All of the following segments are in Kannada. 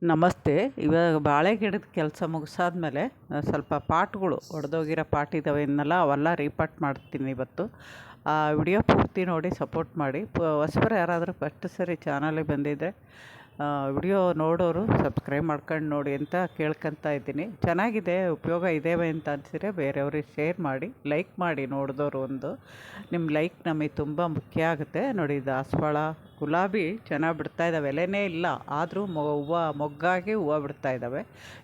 ನಮಸ್ತೆ. ಇವಾಗ ಬಾಳೆ ಗಿಡದ ಕೆಲಸ ಮುಗಿಸಾದ್ಮೇಲೆ ಸ್ವಲ್ಪ ಪಾಟ್ಗಳು ಒಡೆದೋಗಿರೋ ಪಾಟ್ ಇದ್ದಾವೆ ಇನ್ನೆಲ್ಲ ಅವೆಲ್ಲ ರೀಪಾಟ್ ಮಾಡ್ತೀನಿ ಇವತ್ತು. ಆ ವಿಡಿಯೋ ಪೂರ್ತಿ ನೋಡಿ ಸಪೋರ್ಟ್ ಮಾಡಿ. ಹೊಸಬರು ಯಾರಾದರೂ ಫಸ್ಟ್ ಸರಿ ಚಾನಲಿಗೆ ಬಂದಿದ್ದರೆ ವಿಡಿಯೋ ನೋಡೋರು ಸಬ್ಸ್ಕ್ರೈಬ್ ಮಾಡ್ಕೊಂಡು ನೋಡಿ ಅಂತ ಕೇಳ್ಕೊತಾ ಇದ್ದೀನಿ. ಚೆನ್ನಾಗಿದೆ, ಉಪಯೋಗ ಇದ್ದೇವೆ ಅಂತ ಅನಿಸಿದ್ರೆ ಬೇರೆಯವ್ರಿಗೆ ಶೇರ್ ಮಾಡಿ, ಲೈಕ್ ಮಾಡಿ. ನೋಡಿದವರು ನಿಮ್ಮ ಲೈಕ್ ನಮಗೆ ತುಂಬ ಮುಖ್ಯ ಆಗುತ್ತೆ. ನೋಡಿ, ದಾಸವಾಳ ಗುಲಾಬಿ ಚೆನ್ನಾಗಿ ಬಿಡ್ತಾ ಇದ್ದಾವೆ, ಎಲೆನೇ ಇಲ್ಲ ಆದರೂ ಹೂವು ಮೊಗ್ಗಾಗಿ ಹೂವು ಬಿಡ್ತಾ ಇದ್ದಾವೆ.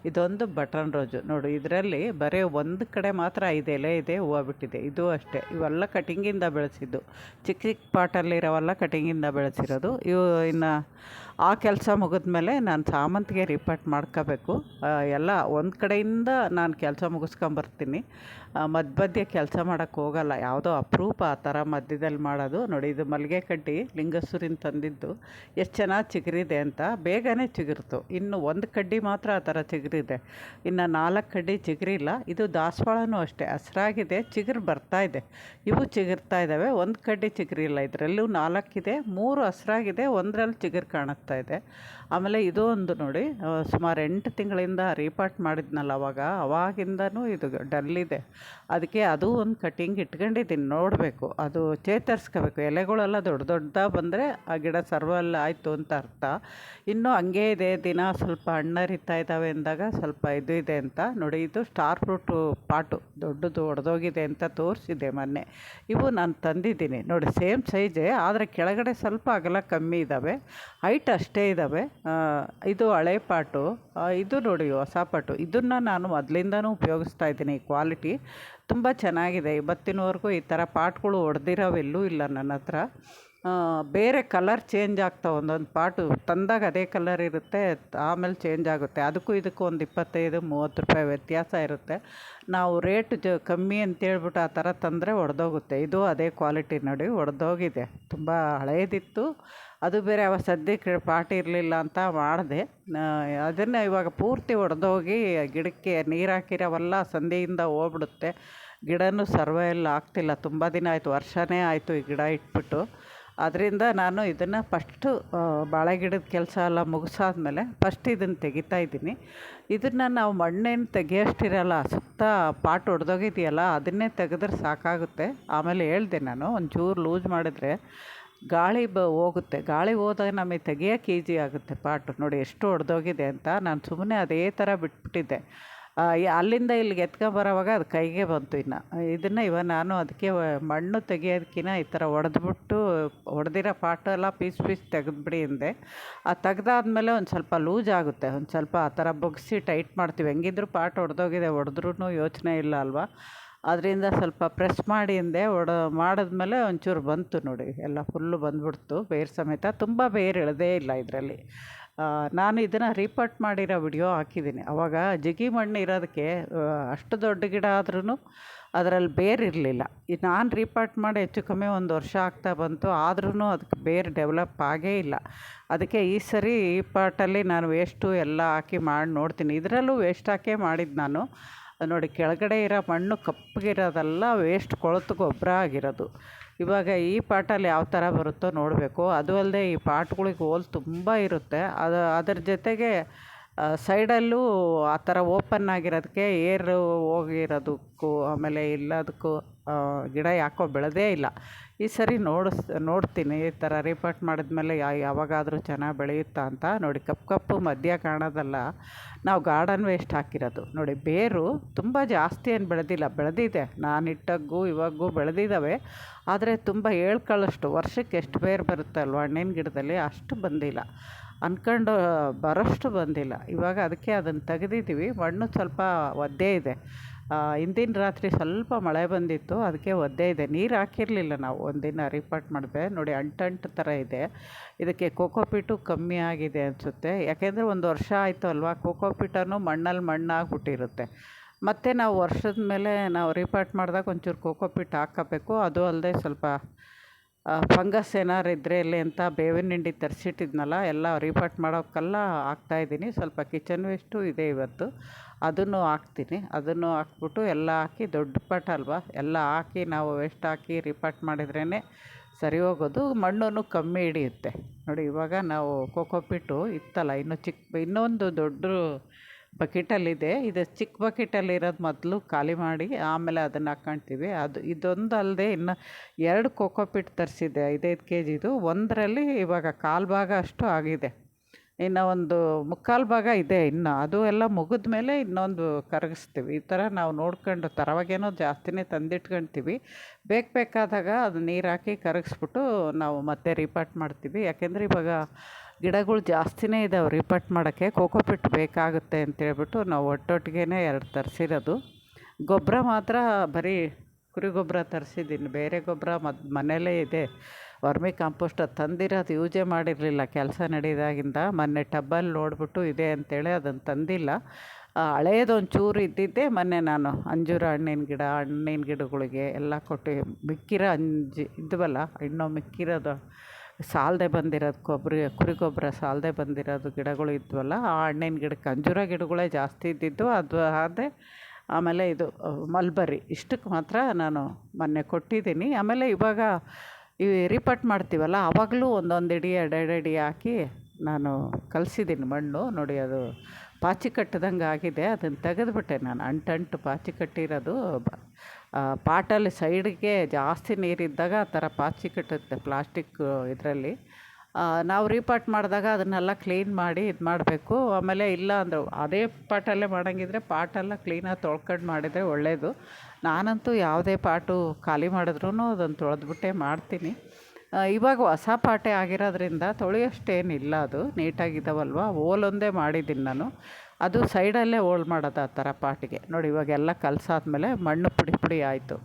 ಇದೊಂದು ಬಟನ್ ರೋಜು ನೋಡಿ, ಇದರಲ್ಲಿ ಬರೀ ಒಂದು ಕಡೆ ಮಾತ್ರ 5 ಎಲೆ ಇದೆ, ಹೂವು ಬಿಟ್ಟಿದೆ. ಇದು ಅಷ್ಟೇ, ಇವೆಲ್ಲ ಕಟಿಂಗಿಂದ ಬೆಳೆಸಿದ್ದು, ಚಿಕ್ಕ ಚಿಕ್ಕ ಪಾಟಲ್ಲಿರೋವೆಲ್ಲ ಕಟಿಂಗಿಂದ ಬೆಳೆಸಿರೋದು ಇವು. ಇನ್ನು ಆ ಕೆಲಸ ಮುಗಿದ್ಮೇಲೆ ನಾನು ಸಾಮಂತಿಗೆ ರೀಪಾಟ್ ಮಾಡ್ಕೋಬೇಕು. ಎಲ್ಲ ಒಂದು ಕಡೆಯಿಂದ ನಾನು ಕೆಲಸ ಮುಗಿಸ್ಕೊಂಬರ್ತೀನಿ. ಮಧ್ಯ ಕೆಲಸ ಮಾಡೋಕ್ಕೆ ಹೋಗಲ್ಲ, ಯಾವುದೋ ಅಪರೂಪ ಆ ಥರ ಮಧ್ಯದಲ್ಲಿ ಮಾಡೋದು. ನೋಡಿ, ಇದು ಮಲ್ಲಿಗೆ ಕಡ್ಡಿ ಲಿಂಗಸೂರಿನ ತಂದಿದ್ದು, ಎಷ್ಟು ಚೆನ್ನಾಗಿ ಚಿಗುರಿದೆ ಅಂತ. ಬೇಗನೆ ಚಿಗುರ್ತು. ಇನ್ನು ಒಂದು ಕಡ್ಡಿ ಮಾತ್ರ ಆ ಥರ ಚಿಗುರಿದೆ, ಇನ್ನು 4 ಕಡ್ಡಿ ಚಿಗುರಿಲ್ಲ. ಇದು ದಾಸವಾಳನೂ ಅಷ್ಟೇ, ಹಸ್ರಾಗಿದೆ, ಚಿಗುರು ಬರ್ತಾಯಿದೆ. ಇವು ಚಿಗುರ್ತಾ ಇದ್ದಾವೆ, ಒಂದು ಕಡ್ಡಿ ಚಿಗುರಿಲ್ಲ. ಇದರಲ್ಲೂ 4 ಇದೆ, 3 ಹಸ್ರಾಗಿದೆ, ಒಂದರಲ್ಲಿ ಚಿಗುರು ಕಾಣಿಸ್ತಾ ಇದೆ. ಆಮೇಲೆ ಇದು ಒಂದು ನೋಡಿ, ಸುಮಾರು 8 ತಿಂಗಳಿಂದ ರೀಪಾಟ್ ಮಾಡಿದ್ನಲ್ಲ ಅವಾಗಿಂದನೂ ಇದು ಡಲ್ಲಿದೆ. ಅದಕ್ಕೆ ಅದು ಒಂದು ಕಟಿಂಗ್ ಇಟ್ಕೊಂಡಿದ್ದೀನಿ, ನೋಡಬೇಕು. ಅದು ಚೇತರಿಸ್ಕೋಬೇಕು. ಎಲೆಗಳೆಲ್ಲ ದೊಡ್ಡ ದೊಡ್ಡದಾಗಿ ಬಂದರೆ ಆ ಗಿಡ ಸರ್ವಲ್ಲ ಆಯಿತು ಅಂತ ಅರ್ಥ. ಇನ್ನೂ ಹಂಗೇ ಇದೆ, ದಿನ ಸ್ವಲ್ಪ ಹಣ್ಣರಿತಾ ಇದ್ದಾವೆ ಅಂದಾಗ ಸ್ವಲ್ಪ ಇದು ಇದೆ ಅಂತ. ನೋಡಿ, ಇದು ಸ್ಟಾರ್ ಫ್ರೂಟು ಪಾಟು ದೊಡ್ಡದು ಒಡೆದೋಗಿದೆ ಅಂತ ತೋರಿಸಿದೆ ಮೊನ್ನೆ. ಇವು ನಾನು ತಂದಿದ್ದೀನಿ ನೋಡಿ, ಸೇಮ್ ಸೈಜೇ, ಆದರೆ ಕೆಳಗಡೆ ಸ್ವಲ್ಪ ಅಗಲ ಕಮ್ಮಿ ಇದ್ದಾವೆ, ಹೈಟ್ ಅಷ್ಟೇ ಇದ್ದಾವೆ. ಇದು ಹಳೆ ಪಾಟು, ಇದು ನೋಡಿ ಹೊಸ ಪಾಟು. ಇದನ್ನು ನಾನು ಮೊದಲಿಂದನೂ ಉಪಯೋಗಿಸ್ತಾ ಇದ್ದೀನಿ. ಕ್ವಾಲಿಟಿ ತುಂಬ ಚೆನ್ನಾಗಿದೆ. ಇವತ್ತಿನವರೆಗೂ ಈ ಥರ ಪಾಟ್ಗಳು ಹೊಡೆದಿರೋವೆಲ್ಲೂ ಇಲ್ಲ ನನ್ನ ಹತ್ರ. ಬೇರೆ ಕಲರ್ ಚೇಂಜ್ ಆಗ್ತಾವೆ. ಒಂದೊಂದು ಪಾಟು ತಂದಾಗ ಅದೇ ಕಲರ್ ಇರುತ್ತೆ, ಆಮೇಲೆ ಚೇಂಜ್ ಆಗುತ್ತೆ. ಅದಕ್ಕೂ ಇದಕ್ಕೂ ಒಂದು 25-30 ರೂಪಾಯಿ ವ್ಯತ್ಯಾಸ ಇರುತ್ತೆ. ನಾವು ರೇಟ್ ಕಮ್ಮಿ ಅಂತೇಳ್ಬಿಟ್ಟು ಆ ಥರ ತಂದರೆ ಒಡೆದೋಗುತ್ತೆ. ಇದು ಅದೇ ಕ್ವಾಲಿಟಿ ನೋಡಿ, ಒಡೆದೋಗಿದೆ. ತುಂಬ ಹಳೇದಿತ್ತು, ಅದು ಬೇರೆ. ಸದ್ಯಕ್ಕೆ ಪಾಟ್ ಇರಲಿಲ್ಲ ಅಂತ ಮಾಡಿದೆ. ಅದನ್ನು ಇವಾಗ ಪೂರ್ತಿ ಒಡೆದೋಗಿ ಗಿಡಕ್ಕೆ ನೀರು ಹಾಕಿರೋವೆಲ್ಲ ಸಂಧಿಯಿಂದ ಹೋಗ್ಬಿಡುತ್ತೆ. ಗಿಡನೂ ಸರ್ವೈವಲ್ ಆಗ್ತಿಲ್ಲ. ತುಂಬ ದಿನ ಆಯಿತು, ವರ್ಷನೇ ಆಯಿತು ಈ ಗಿಡ ಇಟ್ಬಿಟ್ಟು. ಅದರಿಂದ ನಾನು ಇದನ್ನು ಫಸ್ಟು ಬಾಳೆ ಗಿಡದ ಕೆಲಸ ಎಲ್ಲ ಮುಗಿಸಾದ್ಮೇಲೆ ಫಸ್ಟ್ ಇದನ್ನು ತೆಗಿತಾ ಇದ್ದೀನಿ. ಇದನ್ನು ನಾವು ಮಣ್ಣೇನು ತೆಗಿಯೋಷ್ಟಿರಲ್ಲ, ಸುತ್ತ ಪಾಟ್ ಹೊಡೆದೋಗಿದೆಯಲ್ಲ ಅದನ್ನೇ ತೆಗೆದ್ರೆ ಸಾಕಾಗುತ್ತೆ. ಆಮೇಲೆ ಹೇಳಿದೆ ನಾನು, ಒಂಚೂರು ಲೂಸ್ ಮಾಡಿದ್ರೆ ಗಾಳಿ ಹೋಗುತ್ತೆ. ಗಾಳಿ ಹೋದಾಗ ನಮಗೆ ತೆಗಿಯೋಕೆ ಈಜಿ ಆಗುತ್ತೆ ಪಾಟು. ನೋಡಿ ಎಷ್ಟು ಹೊಡೆದೋಗಿದೆ ಅಂತ. ನಾನು ಸುಮ್ಮನೆ ಅದೇ ಥರ ಬಿಟ್ಬಿಟ್ಟಿದ್ದೆ. ಅಲ್ಲಿಂದ ಇಲ್ಲಿಗೆ ಎತ್ಕೊಂಬರೋವಾಗ ಅದು ಕೈಗೆ ಬಂತು. ಇದನ್ನು ಇವಾಗ ನಾನು ಅದಕ್ಕೆ ಮಣ್ಣು ತೆಗಿಯೋದಕ್ಕಿಂತ ಈ ಥರ ಹೊಡೆದಿರೋ ಪಾಟೆಲ್ಲ ಪೀಸ್ ತೆಗೆದ್ಬಿಡಿ ಅಂದೆ. ಅದು ತೆಗ್ದಾದ್ಮೇಲೆ ಒಂದು ಸ್ವಲ್ಪ ಲೂಸ್ ಆಗುತ್ತೆ. ಒಂದು ಸ್ವಲ್ಪ ಆ ಥರ ಬಗ್ಗಿಸಿ ಟೈಟ್ ಮಾಡ್ತೀವಿ. ಹೆಂಗಿದ್ರು ಪಾಟ್ ಹೊಡೆದೋಗಿದೆ, ಹೊಡೆದ್ರೂ ಯೋಚನೆ ಇಲ್ಲ ಅಲ್ವಾ. ಅದರಿಂದ ಸ್ವಲ್ಪ ಪ್ರೆಸ್ ಮಾಡಿ ಅಂದೆ. ಮಾಡಿದ್ಮೇಲೆ ಒಂಚೂರು ಬಂತು ನೋಡಿ, ಎಲ್ಲ ಫುಲ್ಲು ಬಂದ್ಬಿಡ್ತು ಬೇರು ಸಮೇತ. ತುಂಬ ಬೇರು ಎಳೆದೇ ಇಲ್ಲ ಇದರಲ್ಲಿ. ನಾನು ಇದನ್ನು ರೀಪಾಟ್ ಮಾಡಿರೋ ವಿಡಿಯೋ ಹಾಕಿದ್ದೀನಿ. ಆವಾಗ ಜಿಗಿ ಮಣ್ಣು ಇರೋದಕ್ಕೆ ಅಷ್ಟು ದೊಡ್ಡ ಗಿಡ ಆದ್ರೂ ಅದರಲ್ಲಿ ಬೇರು ಇರಲಿಲ್ಲ. ನಾನು ರೀಪಾಟ್ ಮಾಡಿ ಹೆಚ್ಚು ಕಮ್ಮಿ 1 ವರ್ಷ ಆಗ್ತಾ ಬಂತು, ಆದ್ರೂ ಅದಕ್ಕೆ ಬೇರು ಡೆವಲಪ್ ಆಗೇ ಇಲ್ಲ. ಅದಕ್ಕೆ ಈ ಸರಿ ಈ ಪಾಟಲ್ಲಿ ನಾನು ವೇಸ್ಟು ಎಲ್ಲ ಹಾಕಿ ಮಾಡಿ ನೋಡ್ತೀನಿ. ಇದರಲ್ಲೂ ವೇಸ್ಟ್ ಹಾಕೇ ಮಾಡಿದ್ದು ನಾನು. ನೋಡಿ, ಕೆಳಗಡೆ ಇರೋ ಮಣ್ಣು ಕಪ್ಪಗಿರೋದೆಲ್ಲ ವೇಸ್ಟ್, ಕೊಳೆತು ಗೊಬ್ಬರ ಆಗಿರೋದು. ಇವಾಗ ಈ ಪಾಟಲ್ಲಿ ಯಾವ ಥರ ಬರುತ್ತೋ ನೋಡಬೇಕು. ಅದು ಅಲ್ಲದೆ ಈ ಪಾಟ್ಗಳಿಗೆ ಹೋಲ್ ತುಂಬ ಇರುತ್ತೆ. ಅದರ ಜೊತೆಗೆ ಸೈಡಲ್ಲೂ ಆ ಥರ ಓಪನ್ ಆಗಿರೋದಕ್ಕೆ ಏರು ಹೋಗಿರೋದಕ್ಕೂ ಆಮೇಲೆ ಎಲ್ಲದಕ್ಕೂ ಗಿಡ ಯಾಕೋ ಬೆಳೆದೇ ಇಲ್ಲ. ಈ ಸರಿ ನೋಡ್ತೀನಿ ಈ ಥರ ರೀಪಾಟ್ ಮಾಡಿದ್ಮೇಲೆ ಯಾವಾಗಾದರೂ ಚೆನ್ನಾಗಿ ಬೆಳೆಯುತ್ತಾ ಅಂತ. ನೋಡಿ, ಕಪ್ಪು ಮಧ್ಯ ಕಾಣೋದಲ್ಲ, ನಾವು ಗಾರ್ಡನ್ ವೇಸ್ಟ್ ಹಾಕಿರೋದು. ನೋಡಿ, ಬೇರು ತುಂಬ ಜಾಸ್ತಿ ಏನು ಬೆಳೆದಿದೆ. ನಾನಿಟ್ಟಗೂ ಇವಾಗೂ ಬೆಳೆದಿದ್ದಾವೆ, ಆದರೆ ತುಂಬ ಹೇಳ್ಕೊಳ್ಳೋಷ್ಟು ವರ್ಷಕ್ಕೆ ಎಷ್ಟು ಬೇರು ಬರುತ್ತೆ ಅಲ್ವ ಹಣ್ಣಿನ ಗಿಡದಲ್ಲಿ, ಅಷ್ಟು ಬಂದಿಲ್ಲ. ಅಂದ್ಕೊಂಡು ಬರೋಷ್ಟು ಬಂದಿಲ್ಲ. ಇವಾಗ ಅದಕ್ಕೆ ಅದನ್ನು ತೆಗೆದಿದ್ದೀವಿ. ಮಣ್ಣು ಸ್ವಲ್ಪ ಒದ್ದೆ ಇದೆ. ಹಿಂದಿನ ರಾತ್ರಿ ಸ್ವಲ್ಪ ಮಳೆ ಬಂದಿತ್ತು, ಅದಕ್ಕೆ ಒದ್ದೆ ಇದೆ. ನೀರು ಹಾಕಿರಲಿಲ್ಲ ನಾವು. ಒಂದಿನ ರೀಪಾಟ್ ಮಾಡಿದೆ ನೋಡಿ, ಅಂಟು ಥರ ಇದೆ. ಇದಕ್ಕೆ ಕೋಕೋಪೀಟು ಕಮ್ಮಿ ಆಗಿದೆ ಅನಿಸುತ್ತೆ. ಯಾಕೆಂದರೆ 1 ವರ್ಷ ಆಯಿತು ಅಲ್ವಾ, ಕೋಕೋಪೀಟನ್ನು ಮಣ್ಣಲ್ಲಿ ಮಣ್ಣಾಗ್ಬಿಟ್ಟಿರುತ್ತೆ. ಮತ್ತು ನಾವು ವರ್ಷದ ಮೇಲೆ ನಾವು ರೀಪಾಟ್ ಮಾಡಿದಾಗ ಒಂಚೂರು ಕೋಕೋಪೀಟ್ ಹಾಕ್ಕೋಬೇಕು. ಅದು ಅಲ್ಲದೆ ಸ್ವಲ್ಪ ಫಂಗಸ್ ಏನಾರು ಇದ್ದರೆ ಇಲ್ಲಿ ಅಂತ ಬೇವಿನ ಹಿಂಡಿ ತರಿಸಿಟ್ಟಿದ್ನಲ್ಲ, ಎಲ್ಲ ರೀಪಾಟ್ ಮಾಡೋಕ್ಕೆಲ್ಲ ಹಾಕ್ತಾಯಿದ್ದೀನಿ. ಸ್ವಲ್ಪ ಕಿಚನ್ ವೇಸ್ಟು ಇದೆ ಇವತ್ತು, ಅದನ್ನು ಹಾಕ್ತೀನಿ. ಅದನ್ನು ಹಾಕ್ಬಿಟ್ಟು ಎಲ್ಲ ಹಾಕಿ, ದೊಡ್ಡ ಪಾಟ್ ಅಲ್ವಾ, ಎಲ್ಲ ಹಾಕಿ ನಾವು ವೇಸ್ಟ್ ಹಾಕಿ ರೀಪಾಟ್ ಮಾಡಿದ್ರೇ ಸರಿ ಹೋಗೋದು, ಮಣ್ಣು ಕಮ್ಮಿ ಹಿಡಿಯುತ್ತೆ. ನೋಡಿ ಇವಾಗ ನಾವು ಕೋಕೋಪಿಟ್ಟು ಇತ್ತಲ್ಲ, ಇನ್ನೊಂದು ದೊಡ್ಡ ಬಕೆಟಲ್ಲಿದೆ. ಇದು ಚಿಕ್ಕ ಬಕೆಟಲ್ಲಿರೋದು ಮೊದಲು ಖಾಲಿ ಮಾಡಿ ಆಮೇಲೆ ಅದನ್ನು ಹಾಕ್ಕೊಳ್ತೀವಿ. ಇದೊಂದು ಅಲ್ಲದೆ ಇನ್ನು 2 ಕೋಕೋಪಿಟ್ ತರಿಸಿದ್ದೆ 5-5 ಕೆ ಜಿದು. ಒಂದರಲ್ಲಿ ಇವಾಗ 1/4 ಭಾಗ ಅಷ್ಟು ಆಗಿದೆ, ಇನ್ನು ಒಂದು 3/4 ಭಾಗ ಇದೆ ಇನ್ನು. ಅದು ಎಲ್ಲ ಮುಗಿದ ಮೇಲೆ ಇನ್ನೊಂದು ಕರಗಿಸ್ತೀವಿ. ಈ ಥರ ನಾವು ನೋಡ್ಕೊಂಡು ತರವಾಗೇನೋ ಜಾಸ್ತಿನೇ ತಂದಿಟ್ಕೊಳ್ತೀವಿ. ಬೇಕಾದಾಗ ಅದು ನೀರು ಹಾಕಿ ಕರಗಿಸ್ಬಿಟ್ಟು ನಾವು ಮತ್ತೆ ರೀಪಾಟ್ ಮಾಡ್ತೀವಿ. ಯಾಕೆಂದರೆ ಇವಾಗ ಗಿಡಗಳು ಜಾಸ್ತಿನೇ ಇದ್ದಾವೆ ರೀಪಾಟ್ ಮಾಡೋಕ್ಕೆ, ಕೋಕೋಪಿಟ್ ಬೇಕಾಗುತ್ತೆ ಅಂತೇಳ್ಬಿಟ್ಟು ನಾವು ಒಟ್ಟೊಟ್ಟಿಗೆ 2 ತರಿಸಿರೋದು. ಗೊಬ್ಬರ ಮಾತ್ರ ಬರೀ ಕುರಿ ಗೊಬ್ಬರ ತರಿಸಿದ್ದೀನಿ, ಬೇರೆ ಗೊಬ್ಬರ ಮನೆಯಲ್ಲೇ ಇದೆ. ವರ್ಮಿ ಕಾಂಪೋಸ್ಟ್ ಅದು ತಂದಿರೋದು ಯೂಸೇ ಮಾಡಿರಲಿಲ್ಲ ಕೆಲಸ ನಡೆದಾಗಿಂದ. ಮೊನ್ನೆ ಟಬ್ಬಲ್ಲಿ ನೋಡಿಬಿಟ್ಟು ಇದೆ ಅಂಥೇಳಿ ಅದನ್ನು ತಂದಿಲ್ಲ. ಹಳೇದೊಂದು ಚೂರು ಇದ್ದಿದ್ದೆ ಮೊನ್ನೆ ನಾನು ಅಂಜೂರ ಹಣ್ಣಿನ ಗಿಡಗಳಿಗೆ ಎಲ್ಲ ಕೊಟ್ಟು ಮಿಕ್ಕಿರೋ ಇದ್ವಲ್ಲ, ಇನ್ನೂ ಮಿಕ್ಕಿರೋದು ಸಾಲದೆ ಬಂದಿರೋದು ಕುರಿ ಗೊಬ್ಬರ ಸಾಲದೆ ಬಂದಿರೋದು ಗಿಡಗಳು ಇದ್ವಲ್ಲ, ಆ ಹಣ್ಣಿನ ಗಿಡಕ್ಕೆ ಅಂಜೂರ ಗಿಡಗಳೇ ಜಾಸ್ತಿ ಇದ್ದಿದ್ದು. ಅದು ಅದೇ ಆಮೇಲೆ ಇದು ಮಲ್ಬರಿ, ಇಷ್ಟಕ್ಕೆ ಮಾತ್ರ ನಾನು ಮೊನ್ನೆ ಕೊಟ್ಟಿದ್ದೀನಿ. ಆಮೇಲೆ ಇವಾಗ ಈ ರೀಪಾಟ್ ಮಾಡ್ತೀವಲ್ಲ, ಆವಾಗಲೂ ಒಂದೊಂದು ಇಡಿ 2 ಇಡಿ ಹಾಕಿ ನಾನು ಕಲಸಿದ್ದೀನಿ ಮಣ್ಣು. ನೋಡಿ ಅದು ಪಾಚಿ ಕಟ್ಟಿದಂಗೆ ಆಗಿದೆ, ಅದನ್ನು ತೆಗೆದುಬಿಟ್ಟೆ ನಾನು. ಅಂಟು ಪಾಚಿ ಕಟ್ಟಿರೋದು ಪಾಟಲ್ಲಿ ಸೈಡ್ಗೆ ಜಾಸ್ತಿ ನೀರಿದ್ದಾಗ ಆ ಥರ ಪಾಚಿ ಕಟ್ಟುತ್ತೆ ಪ್ಲಾಸ್ಟಿಕ್ ಇದರಲ್ಲಿ. ನಾವು ರೀಪಾಟ್ ಮಾಡಿದಾಗ ಅದನ್ನೆಲ್ಲ ಕ್ಲೀನ್ ಮಾಡಿ ಇದು ಮಾಡಬೇಕು. ಆಮೇಲೆ ಇಲ್ಲ ಅಂದ್ರೆ ಅದೇ ಪಾಟಲ್ಲೇ ಮಾಡೋಂಗಿದ್ರೆ ಪಾಟೆಲ್ಲ ಕ್ಲೀನಾಗಿ ತೊಳ್ಕೊಂಡು ಮಾಡಿದರೆ ಒಳ್ಳೆಯದು. ನಾನಂತೂ ಯಾವುದೇ ಪಾಟು ಖಾಲಿ ಮಾಡಿದ್ರೂ ಅದನ್ನು ತೊಳೆದ್ಬಿಟ್ಟೇ ಮಾಡ್ತೀನಿ. ಇವಾಗ ಹೊಸ ಪಾಟೆ ಆಗಿರೋದ್ರಿಂದ ತೊಳೆಯೋಷ್ಟೇನಿಲ್ಲ, ಅದು ನೀಟಾಗಿದ್ದಾವಲ್ವ. ಓಲೊಂದೇ ಮಾಡಿದ್ದೀನಿ ನಾನು, ಅದು ಸೈಡಲ್ಲೇ ಓಲ್ ಮಾಡೋದು ಆ ಥರ ಪಾಟಿಗೆ. ನೋಡಿ ಇವಾಗೆಲ್ಲ ಕಲಸಾದ್ಮೇಲೆ ಮಣ್ಣು ಪುಡಿ ಆಯಿತು.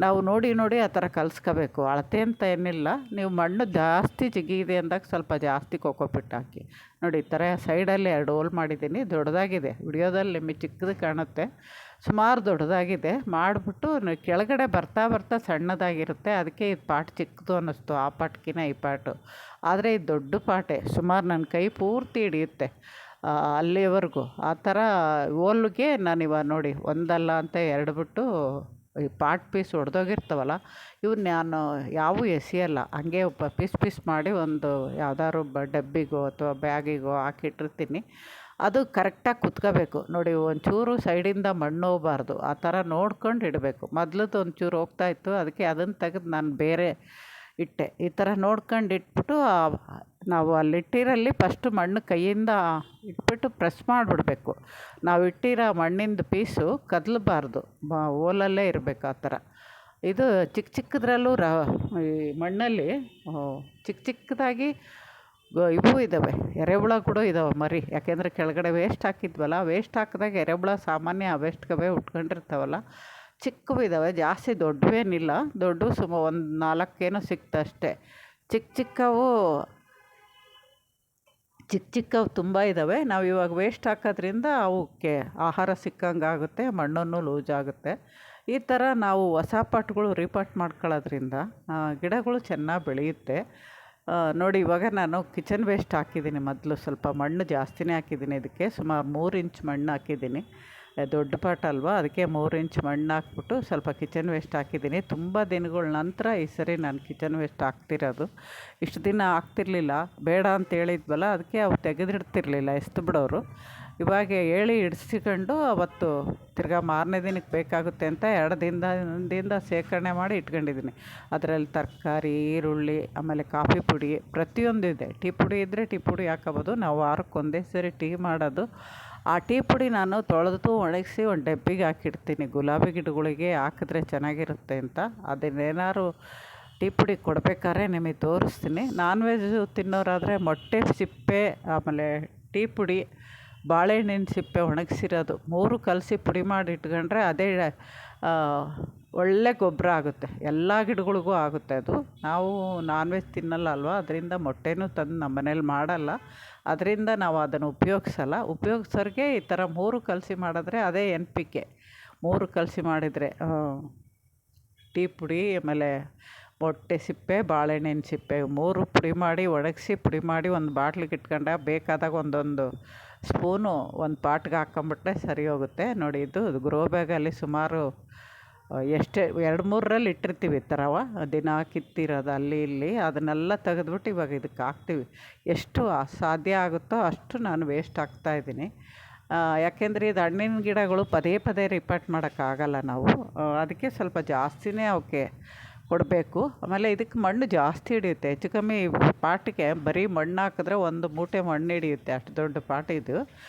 ನಾವು ನೋಡಿ ಆ ಥರ ಕಲಿಸ್ಕೋಬೇಕು. ಅಳತೆ ಅಂತ ಏನಿಲ್ಲ, ನೀವು ಮಣ್ಣು ಜಾಸ್ತಿ ಜಿಗಿದೆ ಅಂದಾಗ ಸ್ವಲ್ಪ ಜಾಸ್ತಿ ಕೋಕೋಪಿಟ್ ಹಾಕಿ. ನೋಡಿ ಈ ಥರ ಸೈಡಲ್ಲಿ 2 ಹೋಲ್ ಮಾಡಿದ್ದೀನಿ. ದೊಡ್ಡದಾಗಿದೆ, ವಿಡಿಯೋದಲ್ಲಿ ನಿಮಗೆ ಚಿಕ್ಕದು ಕಾಣುತ್ತೆ, ಸುಮಾರು ದೊಡ್ಡದಾಗಿದೆ. ಮಾಡಿಬಿಟ್ಟು ಕೆಳಗಡೆ ಬರ್ತಾ ಸಣ್ಣದಾಗಿರುತ್ತೆ. ಅದಕ್ಕೆ ಇದು ಪಾಟ್ ಚಿಕ್ಕದು ಅನ್ನಿಸ್ತು, ಆ ಪಾಟ್ಕಿನ ಈ ಪಾಟು. ಆದರೆ ಇದು ದೊಡ್ಡ ಪಾಟೆ, ಸುಮಾರು ನನ್ನ ಕೈ ಪೂರ್ತಿ ಹಿಡಿಯುತ್ತೆ ಅಲ್ಲಿವರೆಗೂ. ಆ ಥರ ಓಲ್ಗೆ ನಾನಿವಾಗ ನೋಡಿ ಒಂದಲ್ಲ ಅಂತ 2 ಬಿಟ್ಟು ಈ ಪಾಟ್ ಪೀಸ್ ಒಡೆದೋಗಿರ್ತಾವಲ್ಲ, ಇವ್ನು ನಾನು ಯಾವೂ ಎಸೆಯಲ್ಲ, ಹಂಗೆ ಪೀಸ್ ಮಾಡಿ ಒಂದು ಯಾವ್ದಾದ್ರು ಡಬ್ಬಿಗೋ ಅಥವಾ ಬ್ಯಾಗಿಗೋ ಹಾಕಿಟ್ಟಿರ್ತೀನಿ. ಅದು ಕರೆಕ್ಟಾಗಿ ಕುತ್ಕೋಬೇಕು. ನೋಡಿ ಒಂಚೂರು ಸೈಡಿಂದ ಮಣ್ಣು ಹೋಗಬಾರ್ದು, ಆ ಥರ ನೋಡ್ಕೊಂಡು ಇಡಬೇಕು. ಮೊದಲದ್ದು ಒಂಚೂರು ಹೋಗ್ತಾಯಿತ್ತು, ಅದಕ್ಕೆ ಅದನ್ನು ತೆಗೆದು ನಾನು ಬೇರೆ ಇಟ್ಟೆ. ಈ ಥರ ನೋಡ್ಕೊಂಡು ಇಟ್ಬಿಟ್ಟು ನಾವು ಅಲ್ಲಿಟ್ಟಿರಲ್ಲಿ ಫಸ್ಟು ಮಣ್ಣು ಕೈಯಿಂದ ಇಟ್ಬಿಟ್ಟು ಪ್ರೆಸ್ ಮಾಡಿಬಿಡ್ಬೇಕು. ನಾವು ಇಟ್ಟಿರೋ ಮಣ್ಣಿಂದು ಪೀಸು ಕದಲಬಾರ್ದು, ಓಲಲ್ಲೇ ಇರಬೇಕು ಆ ಥರ. ಇದು ಚಿಕ್ಕದ್ರಲ್ಲೂ ಈ ಮಣ್ಣಲ್ಲಿ ಚಿಕ್ಕದಾಗಿ ಇವು ಇದ್ದಾವೆ, ಎರೆಹುಳ ಕೂಡ ಇದ್ದಾವೆ ಮರಿ. ಯಾಕೆಂದರೆ ಕೆಳಗಡೆ ವೇಸ್ಟ್ ಹಾಕಿದ್ವಲ್ಲ, ವೇಸ್ಟ್ ಹಾಕಿದಾಗ ಎರೆಹುಳ ಸಾಮಾನ್ಯ ವೇಸ್ಟ್ಗವೇ ಉಟ್ಕೊಂಡಿರ್ತಾವಲ್ಲ, ಚಿಕ್ಕವು ಇದ್ದಾವೆ, ಜಾಸ್ತಿ ದೊಡ್ಡವೇನಿಲ್ಲ. ಸುಮಾರು ಒಂದು 4 ಏನೋ ಸಿಕ್ತಷ್ಟೇ. ಚಿಕ್ಕವು ತುಂಬ ಇದ್ದಾವೆ. ನಾವು ಇವಾಗ ವೇಸ್ಟ್ ಹಾಕೋದ್ರಿಂದ ಅವಕ್ಕೆ ಆಹಾರ ಸಿಕ್ಕಂಗಾಗುತ್ತೆ, ಮಣ್ಣನ್ನು ಲೂಸ್ ಆಗುತ್ತೆ. ಈ ಥರ ನಾವು ಹೊಸ ಪಾಟ್ಗಳು ರೀಪಾಟ್ ಮಾಡ್ಕೊಳ್ಳೋದ್ರಿಂದ ಗಿಡಗಳು ಚೆನ್ನಾಗಿ ಬೆಳೆಯುತ್ತೆ. ನೋಡಿ ಇವಾಗ ನಾನು ಕಿಚನ್ ವೇಸ್ಟ್ ಹಾಕಿದ್ದೀನಿ. ಮೊದಲು ಸ್ವಲ್ಪ ಮಣ್ಣು ಜಾಸ್ತಿನೇ ಹಾಕಿದ್ದೀನಿ, ಇದಕ್ಕೆ ಸುಮಾರು 3 ಇಂಚ್ ಮಣ್ಣು ಹಾಕಿದ್ದೀನಿ. ದೊಡ್ಡ ಪಾಟ್ ಅಲ್ವಾ, ಅದಕ್ಕೆ 3 ಇಂಚ್ ಮಣ್ಣು ಹಾಕ್ಬಿಟ್ಟು ಸ್ವಲ್ಪ ಕಿಚನ್ ವೇಸ್ಟ್ ಹಾಕಿದ್ದೀನಿ. ತುಂಬ ದಿನಗಳ ನಂತರ ಈ ಸರಿ ನಾನು ಕಿಚನ್ ವೇಸ್ಟ್ ಹಾಕ್ತಿರೋದು. ಇಷ್ಟು ದಿನ ಆಗ್ತಿರ್ಲಿಲ್ಲ, ಬೇಡ ಅಂತ ಹೇಳಿದ್ವಲ್ಲ, ಅದಕ್ಕೆ ಅವು ತೆಗೆದಿಡ್ತಿರ್ಲಿಲ್ಲ, ಎಸ್ದು ಬಿಡೋರು. ಇವಾಗ ಹೇಳಿ ಇಡಿಸ್ಕೊಂಡು ಅವತ್ತು ತಿರ್ಗಾ ಮಾರನೇ ದಿನಕ್ಕೆ ಬೇಕಾಗುತ್ತೆ ಅಂತ 2 ದಿನದಿಂದ ಶೇಖರಣೆ ಮಾಡಿ ಇಟ್ಕೊಂಡಿದ್ದೀನಿ. ಅದರಲ್ಲಿ ತರಕಾರಿ, ಈರುಳ್ಳಿ, ಆಮೇಲೆ ಕಾಫಿ ಪುಡಿ ಪ್ರತಿಯೊಂದು ಇದೆ. ಟೀ ಪುಡಿ ಇದ್ದರೆ ಟೀ ಪುಡಿ ಹಾಕೋಬೋದು. ನಾವು ವಾರಕ್ಕೆ ಒಂದೇ ಸರಿ ಟೀ ಮಾಡೋದು. ಆ ಟೀ ಪುಡಿ ನಾನು ತೊಳೆದು ಒಣಗಿಸಿ ಒಂದು ಡಬ್ಬಿಗೆ ಹಾಕಿಡ್ತೀನಿ, ಗುಲಾಬಿ ಗಿಡಗಳಿಗೆ ಹಾಕಿದ್ರೆ ಚೆನ್ನಾಗಿರುತ್ತೆ ಅಂತ. ಅದನ್ನೇನಾದ್ರು ಟೀ ಪುಡಿ ಕೊಡಬೇಕಾದ್ರೆ ನಿಮಗೆ ತೋರಿಸ್ತೀನಿ. ನಾನ್ ವೆಜ್ಜು ತಿನ್ನೋರಾದರೆ ಮೊಟ್ಟೆ ಸಿಪ್ಪೆ, ಆಮೇಲೆ ಟೀ ಪುಡಿ, ಬಾಳೆಹಣ್ಣಿನ ಸಿಪ್ಪೆ ಒಣಗಿಸಿರೋದು 3 ಕಲಸಿ ಪುಡಿ ಮಾಡಿ ಇಟ್ಕೊಂಡ್ರೆ ಅದೇ ಒಳ್ಳೆ ಗೊಬ್ಬರ ಆಗುತ್ತೆ, ಎಲ್ಲ ಗಿಡಗಳಿಗೂ ಆಗುತ್ತೆ ಅದು. ನಾವು ನಾನ್ ವೆಜ್ ತಿನ್ನಲ್ಲ ಅಲ್ವಾ, ಅದರಿಂದ ಮೊಟ್ಟೆನೂ ತಂದು ನಮ್ಮ ಮನೇಲಿ ಮಾಡಲ್ಲ, ಅದರಿಂದ ನಾವು ಅದನ್ನು ಉಪಯೋಗಿಸೋರಿಗೆ ಈ ಥರ 3 ಕಲಸಿ ಮಾಡಿದ್ರೆ ಅದೇ NPK. 3 ಕಲಸಿ ಮಾಡಿದರೆ ಟೀ ಪುಡಿ, ಆಮೇಲೆ ಮೊಟ್ಟೆ ಸಿಪ್ಪೆ, ಬಾಳೆಹಣ್ಣಿನ ಸಿಪ್ಪೆ 3 ಪುಡಿ ಮಾಡಿ ಒಣಗಿಸಿ ಪುಡಿ ಮಾಡಿ ಒಂದು ಬಾಟ್ಲಿಗೆ ಇಟ್ಕೊಂಡ ಬೇಕಾದಾಗ ಒಂದೊಂದು ಸ್ಪೂನು ಒಂದು ಪಾಟ್ಗೆ ಹಾಕ್ಕೊಂಬಿಟ್ರೆ ಸರಿ ಹೋಗುತ್ತೆ. ನೋಡಿ ಇದು ಗ್ರೋ ಬ್ಯಾಗಲ್ಲಿ ಸುಮಾರು ಎಷ್ಟೇ 2-3ರಲ್ಲಿ ಇಟ್ಟಿರ್ತೀವಿ ಈ ಥರವ ದಿನ ಕಿತ್ತಿರೋದು ಅಲ್ಲಿ ಇಲ್ಲಿ ಅದನ್ನೆಲ್ಲ ತೆಗೆದ್ಬಿಟ್ಟು ಇವಾಗ ಇದಕ್ಕೆ ಹಾಕ್ತೀವಿ. ಎಷ್ಟು ಸಾಧ್ಯ ಆಗುತ್ತೋ ಅಷ್ಟು ನಾನು ವೇಸ್ಟ್ ಹಾಕ್ತಾಯಿದ್ದೀನಿ. ಯಾಕೆಂದರೆ ಇದು ಹಣ್ಣಿನ ಗಿಡಗಳು ಪದೇ ಪದೇ ರಿಪೋರ್ಟ್ ಮಾಡೋಕ್ಕಾಗಲ್ಲ ನಾವು. ಅದಕ್ಕೆ ಸ್ವಲ್ಪ ಜಾಸ್ತಿನೇ ಅವಕ್ಕೆ ಕೊಡಬೇಕು. ಆಮೇಲೆ ಇದಕ್ಕೆ ಮಣ್ಣು ಜಾಸ್ತಿ ಹಿಡಿಯುತ್ತೆ. ಹೆಚ್ಚು ಕಮ್ಮಿ ಪಾಟಿಗೆ ಬರೀ ಮಣ್ಣು ಹಾಕಿದ್ರೆ 1 ಮೂಟೆ ಮಣ್ಣು ಹಿಡಿಯುತ್ತೆ, ಅಷ್ಟು ದೊಡ್ಡ ಪಾಟ್ ಇದು.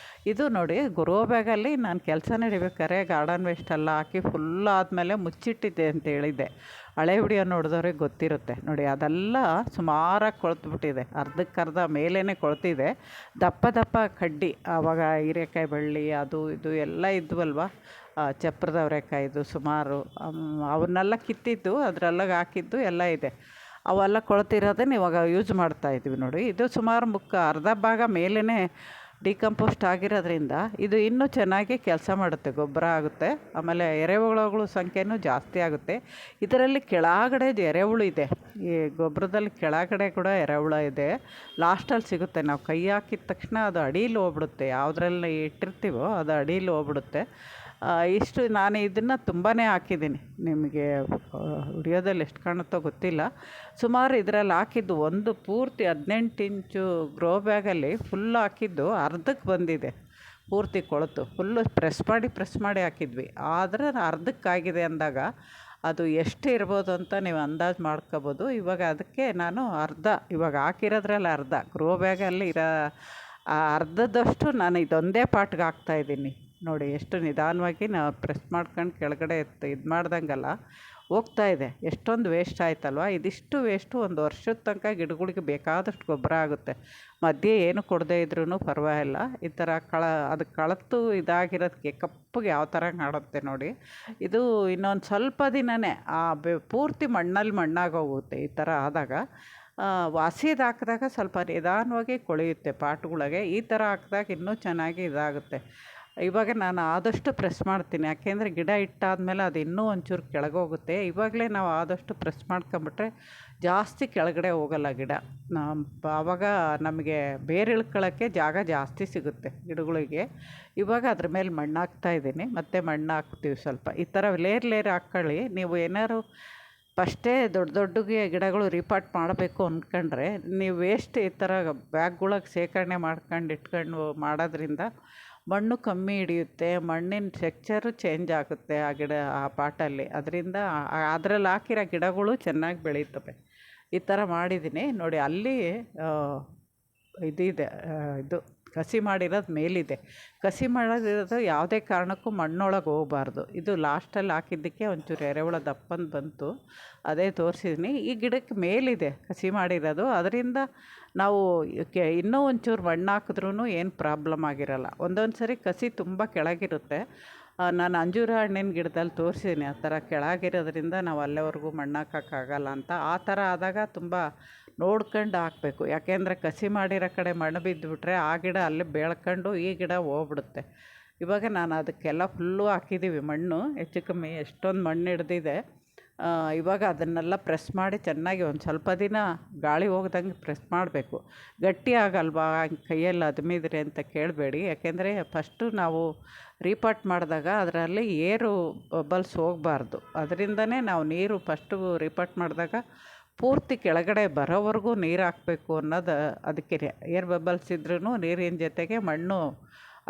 ಇದು ನೋಡಿ ಗ್ರೋ ಬ್ಯಾಗಲ್ಲಿ ನಾನು ಕೆಲಸ ನಡಿಬೇಕಾದ್ರೆ ಗಾರ್ಡನ್ ವೇಸ್ಟ್ ಎಲ್ಲ ಹಾಕಿ ಫುಲ್ ಆದಮೇಲೆ ಮುಚ್ಚಿಟ್ಟಿದ್ದೆ ಅಂತ ಹೇಳಿದ್ದೆ. ಹಳೆ ವಿಡಿಯೋ ನೋಡಿದವ್ರಿಗೆ ಗೊತ್ತಿರುತ್ತೆ ನೋಡಿ. ಅದೆಲ್ಲ ಸುಮಾರಾಗಿ ಕೊಳ್ತುಬಿಟ್ಟಿದೆ, ಅರ್ಧಕ್ಕರ್ಧ ಮೇಲೇ ಕೊಳ್ತಿದೆ. ದಪ್ಪ ದಪ್ಪ ಕಡ್ಡಿ ಆವಾಗ ಹೀರೆಕಾಯಿ ಬಳ್ಳಿ ಅದು ಇದು ಎಲ್ಲ ಇದ್ವಲ್ವ, ಚಪ್ರದ ಅವರೆಕಾಯಿದು ಸುಮಾರು ಅವನ್ನೆಲ್ಲ ಕಿತ್ತಿದ್ದು ಅದರಲ್ಲಾಗ ಹಾಕಿದ್ದು ಎಲ್ಲ ಇದೆ. ಅವೆಲ್ಲ ಕೊಳ್ತಿರೋದನ್ನ ಇವಾಗ ಯೂಸ್ ಮಾಡ್ತಾಯಿದ್ವಿ ನೋಡಿ. ಇದು ಸುಮಾರು ಅರ್ಧ ಭಾಗ ಮೇಲೇ ಡಿಕಂಪೋಸ್ಟ್ ಆಗಿರೋದ್ರಿಂದ ಇದು ಇನ್ನೂ ಚೆನ್ನಾಗಿ ಕೆಲಸ ಮಾಡುತ್ತೆ, ಗೊಬ್ಬರ ಆಗುತ್ತೆ. ಆಮೇಲೆ ಎರೆಹುಳುಗಳ ಸಂಖ್ಯೆನೂ ಜಾಸ್ತಿ ಆಗುತ್ತೆ. ಇದರಲ್ಲಿ ಕೆಳಗಡೆ ಎರೆಹುಳು ಇದೆ, ಈ ಗೊಬ್ಬರದಲ್ಲಿ ಕೆಳಗಡೆ ಕೂಡ ಎರೆಹುಳ ಇದೆ. ಲಾಸ್ಟಲ್ಲಿ ಸಿಗುತ್ತೆ, ನಾವು ಕೈ ಹಾಕಿದ ತಕ್ಷಣ ಅದು ಅಡೀಲಿ ಹೋಗ್ಬಿಡುತ್ತೆ. ಯಾವುದ್ರಲ್ಲಿ ಇಟ್ಟಿರ್ತೀವೋ ಅದು ಅಡೀಲಿ ಹೋಗ್ಬಿಡುತ್ತೆ. ಇಷ್ಟು ನಾನು ಇದನ್ನು ತುಂಬಾ ಹಾಕಿದ್ದೀನಿ. ನಿಮಗೆ ವಿಡಿಯೋದಲ್ಲಿ ಎಷ್ಟು ಕಾಣುತ್ತೋ ಗೊತ್ತಿಲ್ಲ. ಸುಮಾರು ಇದರಲ್ಲಿ ಹಾಕಿದ್ದು ಒಂದು ಪೂರ್ತಿ 18 ಇಂಚು ಗ್ರೋ ಬ್ಯಾಗಲ್ಲಿ ಫುಲ್ ಹಾಕಿದ್ದು ಅರ್ಧಕ್ಕೆ ಬಂದಿದೆ, ಪೂರ್ತಿ ಕೊಳೆತು. ಫುಲ್ಲು ಪ್ರೆಸ್ ಮಾಡಿ ಹಾಕಿದ್ವಿ. ಆದರೆ ಅರ್ಧಕ್ಕಾಗಿದೆ ಅಂದಾಗ ಅದು ಎಷ್ಟು ಇರ್ಬೋದು ಅಂತ ನೀವು ಅಂದಾಜು ಮಾಡ್ಕೋಬೋದು. ಇವಾಗ ಅದಕ್ಕೆ ನಾನು ಇವಾಗ ಹಾಕಿರೋದ್ರಲ್ಲಿ ಅರ್ಧ ಗ್ರೋ ಬ್ಯಾಗಲ್ಲಿ ಇರೋ ಅರ್ಧದಷ್ಟು ನಾನು ಇದೊಂದೇ ಪಾಟ್ಗೆ ಹಾಕ್ತಾಯಿದ್ದೀನಿ ನೋಡಿ. ಎಷ್ಟು ನಿಧಾನವಾಗಿ ನಾವು ಪ್ರೆಸ್ ಮಾಡ್ಕೊಂಡು ಕೆಳಗಡೆ ಇದು ಮಾಡ್ದಂಗೆಲ್ಲ ಹೋಗ್ತಾಯಿದೆ. ಎಷ್ಟೊಂದು ವೇಸ್ಟ್ ಆಯ್ತಲ್ವ. ಇದಿಷ್ಟು ವೇಸ್ಟು 1 ವರ್ಷದ ತನಕ ಗಿಡಗಳಿಗೆ ಬೇಕಾದಷ್ಟು ಗೊಬ್ಬರ ಆಗುತ್ತೆ. ಮಧ್ಯೆ ಏನು ಕೊಡದೇ ಇದ್ರೂ ಪರವಾಗಿಲ್ಲ. ಈ ಥರ ಅದು ಕಳತು ಇದಾಗಿರೋದಕ್ಕೆ ಕಪ್ಪಗೆ ಯಾವ ಥರ ಕಾಣುತ್ತೆ ನೋಡಿ. ಇದು ಇನ್ನೊಂದು ಸ್ವಲ್ಪ ದಿನವೇ ಪೂರ್ತಿ ಮಣ್ಣಾಗೋಗುತ್ತೆ. ಈ ಥರ ಆದಾಗ ಹಸಿದು ಹಾಕಿದಾಗ ಸ್ವಲ್ಪ ನಿಧಾನವಾಗಿ ಕೊಳೆಯುತ್ತೆ ಪಾಟ್ಗಳಿಗೆ. ಈ ಥರ ಹಾಕಿದಾಗ ಇನ್ನೂ ಚೆನ್ನಾಗಿ ಇದಾಗುತ್ತೆ. ಇವಾಗ ನಾನು ಆದಷ್ಟು ಪ್ರೆಸ್ ಮಾಡ್ತೀನಿ, ಯಾಕೆಂದರೆ ಗಿಡ ಇಟ್ಟಾದಮೇಲೆ ಅದು ಇನ್ನೂ ಒಂಚೂರು ಕೆಳಗೋಗುತ್ತೆ. ಇವಾಗಲೇ ನಾವು ಆದಷ್ಟು ಪ್ರೆಸ್ ಮಾಡ್ಕೊಂಬಿಟ್ರೆ ಜಾಸ್ತಿ ಕೆಳಗಡೆ ಹೋಗಲ್ಲ ಗಿಡ. ಆವಾಗ ನಮಗೆ ಬೇರು ಇಳ್ಕೊಳ್ಳೋಕ್ಕೆ ಜಾಗ ಜಾಸ್ತಿ ಸಿಗುತ್ತೆ ಗಿಡಗಳಿಗೆ. ಇವಾಗ ಅದ್ರ ಮೇಲೆ ಮಣ್ಣು ಹಾಕ್ತಾಯಿದ್ದೀನಿ, ಮತ್ತು ಮಣ್ಣು ಹಾಕ್ತೀವಿ ಸ್ವಲ್ಪ. ಈ ಥರ ಲೇರ್ ಹಾಕ್ಕೊಳ್ಳಿ. ನೀವು ಏನಾದ್ರು ಫಸ್ಟೇ ದೊಡ್ಡಗೆ ಗಿಡಗಳು ರಿಪಾರ್ಟ್ ಮಾಡಬೇಕು ಅಂದ್ಕೊಂಡ್ರೆ ನೀವು ವೇಸ್ಟ್ ಈ ಥರ ಬ್ಯಾಗ್ಗಳಿಗೆ ಶೇಖರಣೆ ಇಟ್ಕೊಂಡು ಮಾಡೋದ್ರಿಂದ ಮಣ್ಣು ಕಮ್ಮಿ ಹಿಡಿಯುತ್ತೆ. ಮಣ್ಣಿನ ಟೆಕ್ಸ್ಚರು ಚೇಂಜ್ ಆಗುತ್ತೆ ಆ ಪಾಟಲ್ಲಿ. ಅದರಿಂದ ಅದರಲ್ಲಿ ಹಾಕಿರೋ ಗಿಡಗಳು ಚೆನ್ನಾಗಿ ಬೆಳೀತವೆ. ಈ ಥರ ಮಾಡಿದ್ದೀನಿ ನೋಡಿ. ಅಲ್ಲಿ ಇದು ಕಸಿ ಮಾಡಿರೋದು ಮೇಲಿದೆ. ಕಸಿ ಮಾಡೋದಿರೋದು ಯಾವುದೇ ಕಾರಣಕ್ಕೂ ಮಣ್ಣೊಳಗೆ ಹೋಗಬಾರ್ದು. ಇದು ಲಾಸ್ಟಲ್ಲಿ ಹಾಕಿದ್ದಕ್ಕೆ ಒಂಚೂರು ಎರೆಹುಳ ದಪ್ಪಂದು ಬಂತು, ಅದೇ ತೋರಿಸಿದ್ದೀನಿ. ಈ ಗಿಡಕ್ಕೆ ಮೇಲಿದೆ ಕಸಿ ಮಾಡಿರೋದು, ಅದರಿಂದ ನಾವು ಇನ್ನೂ ಒಂಚೂರು ಮಣ್ಣು ಹಾಕಿದ್ರೂ ಏನು ಪ್ರಾಬ್ಲಮ್ ಆಗಿರಲ್ಲ. ಒಂದೊಂದು ಸರಿ ಕಸಿ ತುಂಬ ಕೆಳಗಿರುತ್ತೆ. ನಾನು ಅಂಜೂರ ಹಣ್ಣಿನ ಗಿಡದಲ್ಲಿ ತೋರಿಸಿದ್ದೀನಿ, ಆ ಥರ ಕೆಳಗಿರೋದ್ರಿಂದ ನಾವು ಅಲ್ಲಿವರೆಗೂ ಮಣ್ಣು ಹಾಕೋಕ್ಕಾಗಲ್ಲ ಅಂತ. ಆ ಥರ ಆದಾಗ ತುಂಬ ನೋಡ್ಕೊಂಡು ಹಾಕಬೇಕು. ಯಾಕೆಂದರೆ ಕಸಿ ಮಾಡಿರೋ ಕಡೆ ಮಣ್ಣು ಬಿದ್ದುಬಿಟ್ರೆ ಆ ಗಿಡ ಅಲ್ಲಿ ಬೆಳ್ಕೊಂಡು ಈ ಗಿಡ ಹೋಗ್ಬಿಡುತ್ತೆ. ಇವಾಗ ನಾನು ಅದಕ್ಕೆಲ್ಲ ಫುಲ್ಲು ಹಾಕಿದ್ದೀವಿ ಮಣ್ಣು. ಹೆಚ್ಚು ಕಮ್ಮಿ ಎಷ್ಟೊಂದು ಮಣ್ಣು ಹಿಡ್ದಿದೆ. ಇವಾಗ ಅದನ್ನೆಲ್ಲ ಪ್ರೆಸ್ ಮಾಡಿ ಚೆನ್ನಾಗಿ ಒಂದು ಸ್ವಲ್ಪ ದಿನ ಗಾಳಿ ಹೋಗ್ದಂಗೆ ಪ್ರೆಸ್ ಮಾಡಬೇಕು. ಗಟ್ಟಿ ಆಗಲ್ವಾ ಕೈಯಲ್ಲಿ ಅದ್ಮಿದ್ರೆ ಅಂತ ಕೇಳಬೇಡಿ. ಯಾಕೆಂದರೆ ಫಸ್ಟು ನಾವು ರೀಪಾಟ್ ಮಾಡಿದಾಗ ಅದರಲ್ಲಿ ಏರು ಬಬಲ್ಸ್ ಹೋಗಬಾರ್ದು. ಅದರಿಂದನೇ ನಾವು ನೀರು ಫಸ್ಟು ರೀಪಾಟ್ ಮಾಡಿದಾಗ ಪೂರ್ತಿ ಕೆಳಗಡೆ ಬರೋವರೆಗೂ ನೀರು ಹಾಕಬೇಕು ಅನ್ನೋದು ಅದಕ್ಕೆ. ಏರ್ ಬಬಲ್ಸ್ ಇದ್ರೂ ನೀರಿನ ಜೊತೆಗೆ ಮಣ್ಣು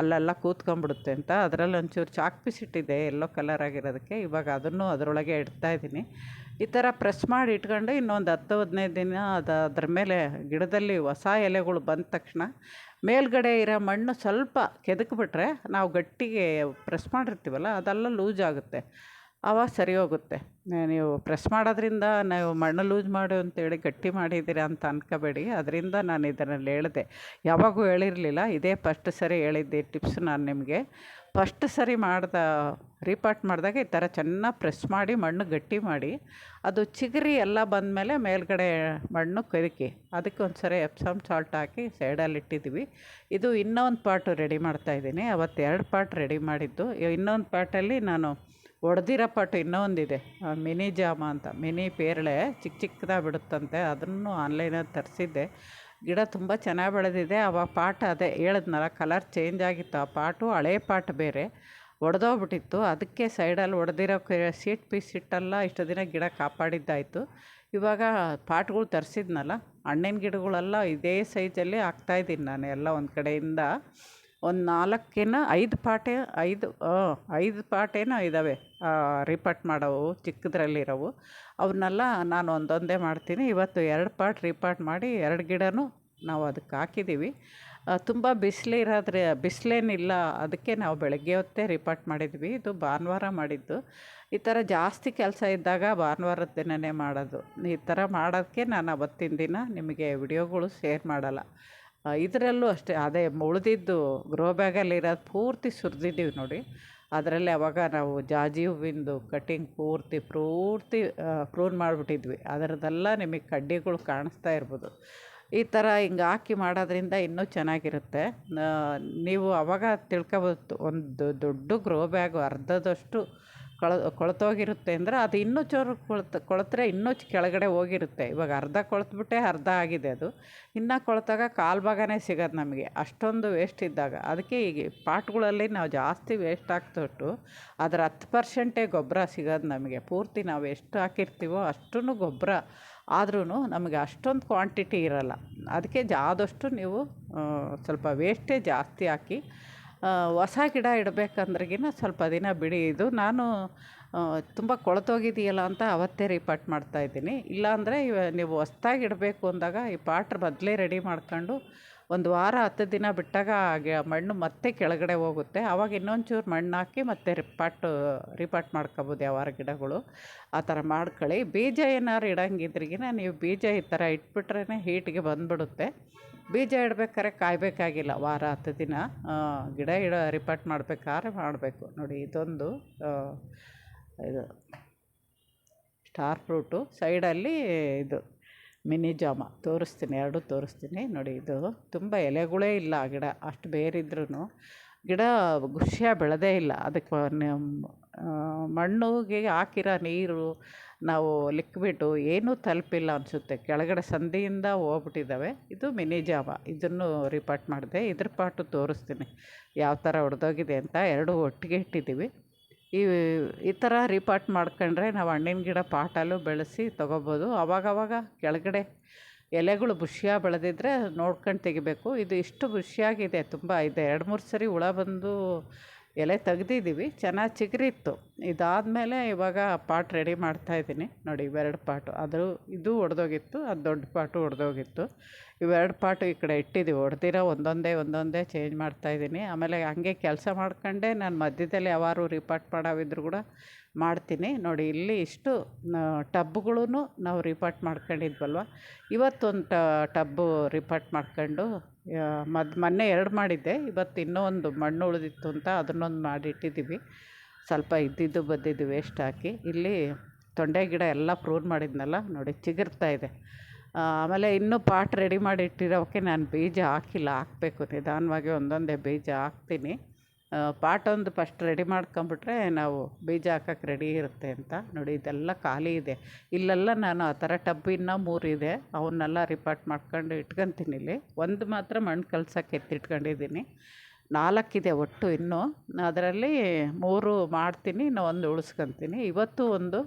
ಅಲ್ಲೆಲ್ಲ ಕೂತ್ಕೊಂಡ್ಬಿಡುತ್ತೆ ಅಂತ. ಅದರಲ್ಲಿ ಒಂಚೂರು ಚಾಕ್ ಪೀಸ್ ಇಟ್ಟಿದ್ದೆ ಯೆಲ್ಲೋ ಕಲರ್ ಆಗಿರೋದಕ್ಕೆ. ಇವಾಗ ಅದನ್ನು ಅದರೊಳಗೆ ಇಡ್ತಾಯಿದ್ದೀನಿ. ಈ ಥರ ಪ್ರೆಸ್ ಮಾಡಿ ಇಟ್ಕೊಂಡು ಇನ್ನೊಂದು 10-15 ದಿನ ಅದ್ರ ಮೇಲೆ ಗಿಡದಲ್ಲಿ ಹೊಸ ಎಲೆಗಳು ಬಂದ ತಕ್ಷಣ ಮೇಲ್ಗಡೆ ಇರೋ ಮಣ್ಣು ಸ್ವಲ್ಪ ಕೆದಕ್ಬಿಟ್ರೆ ನಾವು ಗಟ್ಟಿಗೆ ಪ್ರೆಸ್ ಮಾಡಿರ್ತೀವಲ್ಲ ಅದೆಲ್ಲ ಲೂಸ್ ಆಗುತ್ತೆ. ಆವಾಗ ಸರಿ ಹೋಗುತ್ತೆ. ನೀವು ಪ್ರೆಸ್ ಮಾಡೋದ್ರಿಂದ ನೀವು ಮಣ್ಣು ಲೂಸ್ ಮಾಡು ಅಂತೇಳಿ ಗಟ್ಟಿ ಮಾಡಿದ್ದೀರಾ ಅಂತ ಅಂದ್ಕೋಬೇಡಿ. ಅದರಿಂದ ನಾನು ಇದನ್ನಲ್ಲಿ ಹೇಳಿದೆ, ಯಾವಾಗೂ ಹೇಳಿರಲಿಲ್ಲ. ಇದೇ ಫಸ್ಟ್ ಸರಿ ಹೇಳಿದ್ದೆ ಟಿಪ್ಸ್ ನಾನು ನಿಮಗೆ. ಫಸ್ಟ್ ಸರಿ ರೀಪಾಟ್ ಮಾಡಿದಾಗ ಈ ಥರ ಚೆನ್ನಾಗಿ ಪ್ರೆಸ್ ಮಾಡಿ ಮಣ್ಣು ಗಟ್ಟಿ ಮಾಡಿ ಅದು ಚಿಗುರಿ ಎಲ್ಲ ಬಂದಮೇಲೆ ಮೇಲ್ಗಡೆ ಮಣ್ಣು ಕದಕಿ ಅದಕ್ಕೆ ಒಂದು ಸರಿ ಎಪ್ಸಮ್ ಸಾಲ್ಟ್ ಹಾಕಿ ಸೈಡಲ್ಲಿ ಇಟ್ಟಿದ್ದೀವಿ. ಇದು ಇನ್ನೊಂದು ಪಾಟು ರೆಡಿ ಮಾಡ್ತಾಯಿದ್ದೀನಿ. ಅವತ್ತು 2 ಪಾಟ್ ರೆಡಿ ಮಾಡಿದ್ದು. ಇನ್ನೊಂದು ಪಾಟಲ್ಲಿ ನಾನು ಒಡೆದಿರೋ ಪಾಟು ಇನ್ನೊಂದಿದೆ, ಮಿನಿ ಜಾಮ ಅಂತ, ಮಿನಿ ಪೇರಳೆ ಚಿಕ್ಕದಾಗಿ ಬಿಡುತ್ತಂತೆ. ಅದನ್ನು ಆನ್ಲೈನಲ್ಲಿ ತರಿಸಿದ್ದೆ. ಗಿಡ ತುಂಬ ಚೆನ್ನಾಗಿ ಬೆಳೆದಿದೆ. ಆವಾಗ ಪಾಟ್ ಅದೇ ಹೇಳಿದ್ನಲ್ಲ, ಕಲರ್ ಚೇಂಜ್ ಆಗಿತ್ತು. ಆ ಪಾಟು ಹಳೆ ಪಾಟ್ ಬೇರೆ, ಒಡೆದೋಗ್ಬಿಟ್ಟಿತ್ತು. ಅದಕ್ಕೆ ಸೈಡಲ್ಲಿ ಒಡೆದಿರೋ ಸೀಟ್ ಪೀಸ್ ಇಟ್ಟೆಲ್ಲ ಇಷ್ಟು ದಿನ ಗಿಡ ಕಾಪಾಡಿದ್ದಾಯಿತು. ಇವಾಗ ಪಾಟ್ಗಳು ತರಿಸಿದ್ನಲ್ಲ, ಹಣ್ಣಿನ ಗಿಡಗಳೆಲ್ಲ ಇದೇ ಸೈಜಲ್ಲಿ ಹಾಕ್ತಾಯಿದ್ದೀನಿ ನಾನು ಎಲ್ಲ ಒಂದು ಕಡೆಯಿಂದ. ಒಂದು 5 ಪಾಟೆ 5 ಪಾಟೇನೋ ಇದ್ದಾವೆ ರೀಪಾಟ್ ಮಾಡೋವು ಚಿಕ್ಕದ್ರಲ್ಲಿರೋವು. ಅವನ್ನೆಲ್ಲ ನಾನು ಒಂದೊಂದೇ ಮಾಡ್ತೀನಿ. ಇವತ್ತು 2 ಪಾಟ್ ರೀಪಾಟ್ ಮಾಡಿ 2 ಗಿಡನೂ ನಾವು ಅದಕ್ಕೆ ಹಾಕಿದ್ದೀವಿ. ತುಂಬ ಬಿಸಿಲೇನಿಲ್ಲ, ಅದಕ್ಕೆ ನಾವು ಬೆಳಗ್ಗೆ ಹೊತ್ತೇ ರೀಪಾಟ್ ಮಾಡಿದ್ವಿ. ಇದು ಭಾನುವಾರ ಮಾಡಿದ್ದು. ಈ ಥರ ಜಾಸ್ತಿ ಕೆಲಸ ಇದ್ದಾಗ ಭಾನುವಾರದ ದಿನವೇ ಮಾಡೋದು. ಈ ಥರ ಮಾಡೋದಕ್ಕೆ ನಾನು ಅವತ್ತಿನ ದಿನ ನಿಮಗೆ ವಿಡಿಯೋಗಳು ಶೇರ್ ಮಾಡಲ್ಲ. ಇದರಲ್ಲೂ ಅಷ್ಟೇ, ಅದೇ ಉಳಿದಿದ್ದು ಗ್ರೋ ಬ್ಯಾಗಲ್ಲಿರೋದು ಪೂರ್ತಿ ಸುರಿದಿದ್ದೀವಿ ನೋಡಿ. ಅದರಲ್ಲಿ ಅವಾಗ ನಾವು ಜಾಜಿ ಹೂವಿಂದು ಕಟಿಂಗ್ ಪೂರ್ತಿ ಪ್ರೂನ್ ಮಾಡಿಬಿಟ್ಟಿದ್ವಿ. ಅದರದ್ದೆಲ್ಲ ನಿಮಗೆ ಕಡ್ಡಿಗಳು ಕಾಣಿಸ್ತಾ ಇರ್ಬೋದು. ಈ ಥರ ಹಿಂಗೆ ಹಾಕಿ ಮಾಡೋದ್ರಿಂದ ಇನ್ನೂ ಚೆನ್ನಾಗಿರುತ್ತೆ. ನೀವು ಆವಾಗ ತಿಳ್ಕೊಬೋದು, ಒಂದು ದೊಡ್ಡ ಗ್ರೋ ಬ್ಯಾಗು ಅರ್ಧದಷ್ಟು ಕೊಳೆತೋಗಿರುತ್ತೆ ಅಂದರೆ ಅದು ಇನ್ನೂ ಚೂರು ಕೊಳೆತ್ರೆ ಇನ್ನೂ ಕೆಳಗಡೆ ಹೋಗಿರುತ್ತೆ. ಇವಾಗ ಅರ್ಧ ಕೊಳೆತ್ಬಿಟ್ಟೆ ಅರ್ಧ ಆಗಿದೆ, ಅದು ಇನ್ನು ಕೊಳೆತಾಗ ಕಾಲು ಭಾಗನೇ ಸಿಗೋದು ನಮಗೆ, ಅಷ್ಟೊಂದು ವೇಸ್ಟ್ ಇದ್ದಾಗ. ಅದಕ್ಕೆ ಈಗ ಪಾಟ್ಗಳಲ್ಲಿ ನಾವು ಜಾಸ್ತಿ ವೇಸ್ಟ್ ಹಾಕ್ತೊಟ್ಟು ಅದರ 10% ಗೊಬ್ಬರ ಸಿಗೋದು ನಮಗೆ. ಪೂರ್ತಿ ನಾವು ಎಷ್ಟು ಹಾಕಿರ್ತೀವೋ ಅಷ್ಟೂ ಗೊಬ್ಬರ ಆದ್ರೂ ನಮಗೆ ಅಷ್ಟೊಂದು ಕ್ವಾಂಟಿಟಿ ಇರೋಲ್ಲ. ಅದಕ್ಕೆ ಆದಷ್ಟು ನೀವು ಸ್ವಲ್ಪ ವೇಸ್ಟೇ ಜಾಸ್ತಿ ಹಾಕಿ. ಹೊಸ ಗಿಡ ಇಡಬೇಕಂದ್ರಗಿನ ಸ್ವಲ್ಪ ದಿನ ಬಿಡಿ. ಇದು ನಾನು ತುಂಬ ಕೊಳೆತೋಗಿದೆಯಲ್ಲ ಅಂತ ಅವತ್ತೇ ರೀಪಾಟ್ ಮಾಡ್ತಾಯಿದ್ದೀನಿ. ಇಲ್ಲಾಂದರೆ ನೀವು ಹೊಸ್ದಾಗಿ ಇಡಬೇಕು ಅಂದಾಗ ಈ ಪಾಟ್ ಮೊದಲೇ ರೆಡಿ ಮಾಡ್ಕೊಂಡು 1 ವಾರ 10 ದಿನ ಬಿಟ್ಟಾಗ ಮಣ್ಣು ಮತ್ತೆ ಕೆಳಗಡೆ ಹೋಗುತ್ತೆ. ಆವಾಗ ಇನ್ನೊಂಚೂರು ಮಣ್ಣು ಹಾಕಿ ಮತ್ತೆ ರೀಪಾಟ್ ಮಾಡ್ಕೊಬೋದು ಯಾವಾರ ಗಿಡಗಳು. ಆ ಥರ ಮಾಡ್ಕೊಳ್ಳಿ. ಬೀಜ ಏನಾರು ಇಡೋಂಗಿದ್ರಿಗಿನ ನೀವು ಬೀಜ ಈ ಥರ ಇಟ್ಬಿಟ್ರೇ ಹೀಟಿಗೆ ಬಂದುಬಿಡುತ್ತೆ. ಬೀಜ ಇಡಬೇಕಾದ್ರೆ ಕಾಯಬೇಕಾಗಿಲ್ಲ. ವಾರ 10 ದಿನ ಗಿಡ ರೀಪಾಟ್ ಮಾಡಬೇಕಾದ್ರೆ ಮಾಡಬೇಕು ನೋಡಿ. ಇದೊಂದು ಇದು ಸ್ಟಾರ್ ಫ್ರೂಟು, ಸೈಡಲ್ಲಿ ಇದು ಮಿನಿ ಜಾಮ ತೋರಿಸ್ತೀನಿ, 2 ತೋರಿಸ್ತೀನಿ ನೋಡಿ. ಇದು ತುಂಬ ಎಲೆಗಳೇ ಇಲ್ಲ ಆ ಗಿಡ, ಅಷ್ಟು ಬೇರಿದ್ರೂ ಗಿಡ ಖುಷಿಯಾಗಿ ಬೆಳೆದೇ ಇಲ್ಲ. ಅದಕ್ಕೆ ಮಣ್ಣಿಗೆ ಹಾಕಿರೋ ನೀರು ನಾವು ಲಿಕ್ವಿಡು ಏನೂ ತಲುಪಿಲ್ಲ ಅನಿಸುತ್ತೆ, ಕೆಳಗಡೆ ಸಂದಿಯಿಂದ ಹೋಗ್ಬಿಟ್ಟಿದ್ದಾವೆ. ಇದು ಮಿನಿ ಜಾಮ, ಇದನ್ನು ರೀಪಾಟ್ ಮಾಡಿದೆ. ಇದ್ರ ಪಾಟು ತೋರಿಸ್ತೀನಿ ಯಾವ ಥರ ಹೊಡೆದೋಗಿದೆ ಅಂತ. 2 ಒಟ್ಟಿಗೆ ಇಟ್ಟಿದ್ದೀವಿ. ಈ ಥರ ರೀಪಾಟ್ ಮಾಡ್ಕೊಂಡ್ರೆ ನಾವು ಹಣ್ಣಿನ ಗಿಡ ಪಾಟಲ್ಲೂ ಬೆಳೆಸಿ ತೊಗೋಬೋದು. ಆವಾಗವಾಗ ಕೆಳಗಡೆ ಎಲೆಗಳು ಬುಷಿಯಾಗಿ ಬೆಳೆದಿದ್ರೆ ನೋಡ್ಕೊಂಡು ತೆಗಿಬೇಕು. ಇದು ಇಷ್ಟು ಬುಷಿಯಾಗಿದೆ, ತುಂಬ ಇದೆ. 2-3 ಸರಿ ಹುಳ ಬಂದು ಎಲೆ ತೆಗ್ದಿದ್ದೀವಿ, ಚೆನ್ನಾಗಿ ಚಿಗುರಿತ್ತು. ಇದಾದಮೇಲೆ ಇವಾಗ ಪಾಟ್ ರೆಡಿ ಮಾಡ್ತಾಯಿದ್ದೀನಿ ನೋಡಿ. 2 ಪಾಟು, ಇದು ಒಡೆದೋಗಿತ್ತು, ಅದು ದೊಡ್ಡ ಪಾಟು ಒಡೆದೋಗಿತ್ತು. 2 ಪಾಟು ಈ ಕಡೆ ಇಟ್ಟಿದ್ದೀವಿ, ಹೊಡೆದಿರೋ ಒಂದೊಂದೇ ಚೇಂಜ್ ಮಾಡ್ತಾಯಿದ್ದೀನಿ. ಆಮೇಲೆ ಹಂಗೆ ಕೆಲಸ ಮಾಡ್ಕೊಂಡೆ ನಾನು ಮಧ್ಯದಲ್ಲಿ ಯಾವಾರು ರೀಪಾಟ್ ಮಾಡೋವಿದ್ರು ಕೂಡ ಮಾಡ್ತೀನಿ ನೋಡಿ. ಇಲ್ಲಿ ಇಷ್ಟು ಟಬ್ಗಳು ನಾವು ರೀಪಾಟ್ ಮಾಡ್ಕೊಂಡಿದ್ವಲ್ವ, ಇವತ್ತೊಂದು ಟಬ್ಬು ರೀಪಾಟ್ ಮಾಡ್ಕೊಂಡು ಮೊನ್ನೆ 2 ಮಾಡಿದ್ದೆ. ಇವತ್ತು ಇನ್ನೂ ಒಂದು ಮಣ್ಣು ಉಳಿದಿತ್ತು ಅಂತ ಅದನ್ನೊಂದು ಮಾಡಿಟ್ಟಿದ್ದೀವಿ. ಸ್ವಲ್ಪ ಇದ್ದಿದ್ದು ಬದ್ದಿದ್ದು ವೇಸ್ಟ್ ಹಾಕಿ. ಇಲ್ಲಿ ತೊಂಡೆ ಗಿಡ ಎಲ್ಲ ಪ್ರೂನ್ ಮಾಡಿದ್ನಲ್ಲ ನೋಡಿ, ಚಿಗುರ್ತಾ ಇದೆ. ಆಮೇಲೆ ಇನ್ನೂ ಪಾಟ್ ರೆಡಿ ಮಾಡಿ ಇಟ್ಟಿರೋಕ್ಕೆ ನಾನು ಬೀಜ ಹಾಕಿಲ್ಲ, ಹಾಕಬೇಕು ನಿಧಾನವಾಗಿ ಒಂದೊಂದೇ ಬೀಜ ಹಾಕ್ತೀನಿ. ಪಾಟೊಂದು ಫಸ್ಟ್ ರೆಡಿ ಮಾಡ್ಕೊಂಬಿಟ್ರೆ ನಾವು ಬೀಜ ಹಾಕೋಕ್ಕೆ ರೆಡಿ ಇರುತ್ತೆ ಅಂತ ನೋಡಿ. ಇದೆಲ್ಲ ಖಾಲಿ ಇದೆ, ಇಲ್ಲೆಲ್ಲ ನಾನು ಆ ಥರ ಟಬ್ ಇನ್ನೂ 3 ಇದೆ, ಅವನ್ನೆಲ್ಲ ರೀಪಾಟ್ ಮಾಡ್ಕೊಂಡು ಇಟ್ಕೊತೀನಿ. ಇಲ್ಲಿ ಒಂದು ಮಾತ್ರ ಮಣ್ಣು ಕಲ್ಸೋಕ್ಕೆ ಎತ್ತಿಟ್ಕೊಂಡಿದ್ದೀನಿ. 4 ಇದೆ ಒಟ್ಟು ಇನ್ನೂ. ಅದರಲ್ಲಿ 3 ಮಾಡ್ತೀನಿ, ಇನ್ನೂ 1 ಉಳಿಸ್ಕೊತೀನಿ. ಇವತ್ತು ಒಂದು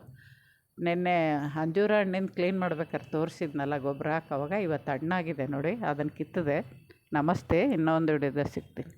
ನೆನ್ನೆ ಅಂಜೂರ ಹಣ್ಣಿನ ಕ್ಲೀನ್ ಮಾಡ್ಬೇಕಾದ್ರೆ ತೋರಿಸಿದ್ನಲ್ಲ ಗೊಬ್ಬರ ಹಾಕೋವಾಗ, ಇವತ್ತು ಹಣ್ಣಾಗಿದೆ ನೋಡಿ, ಅದನ್ನು ಕಿತ್ತದೆ. ನಮಸ್ತೆ, ಇನ್ನೊಂದು ವಿಡಿಯೋದಲ್ಲಿ ಸಿಗ್ತೀನಿ.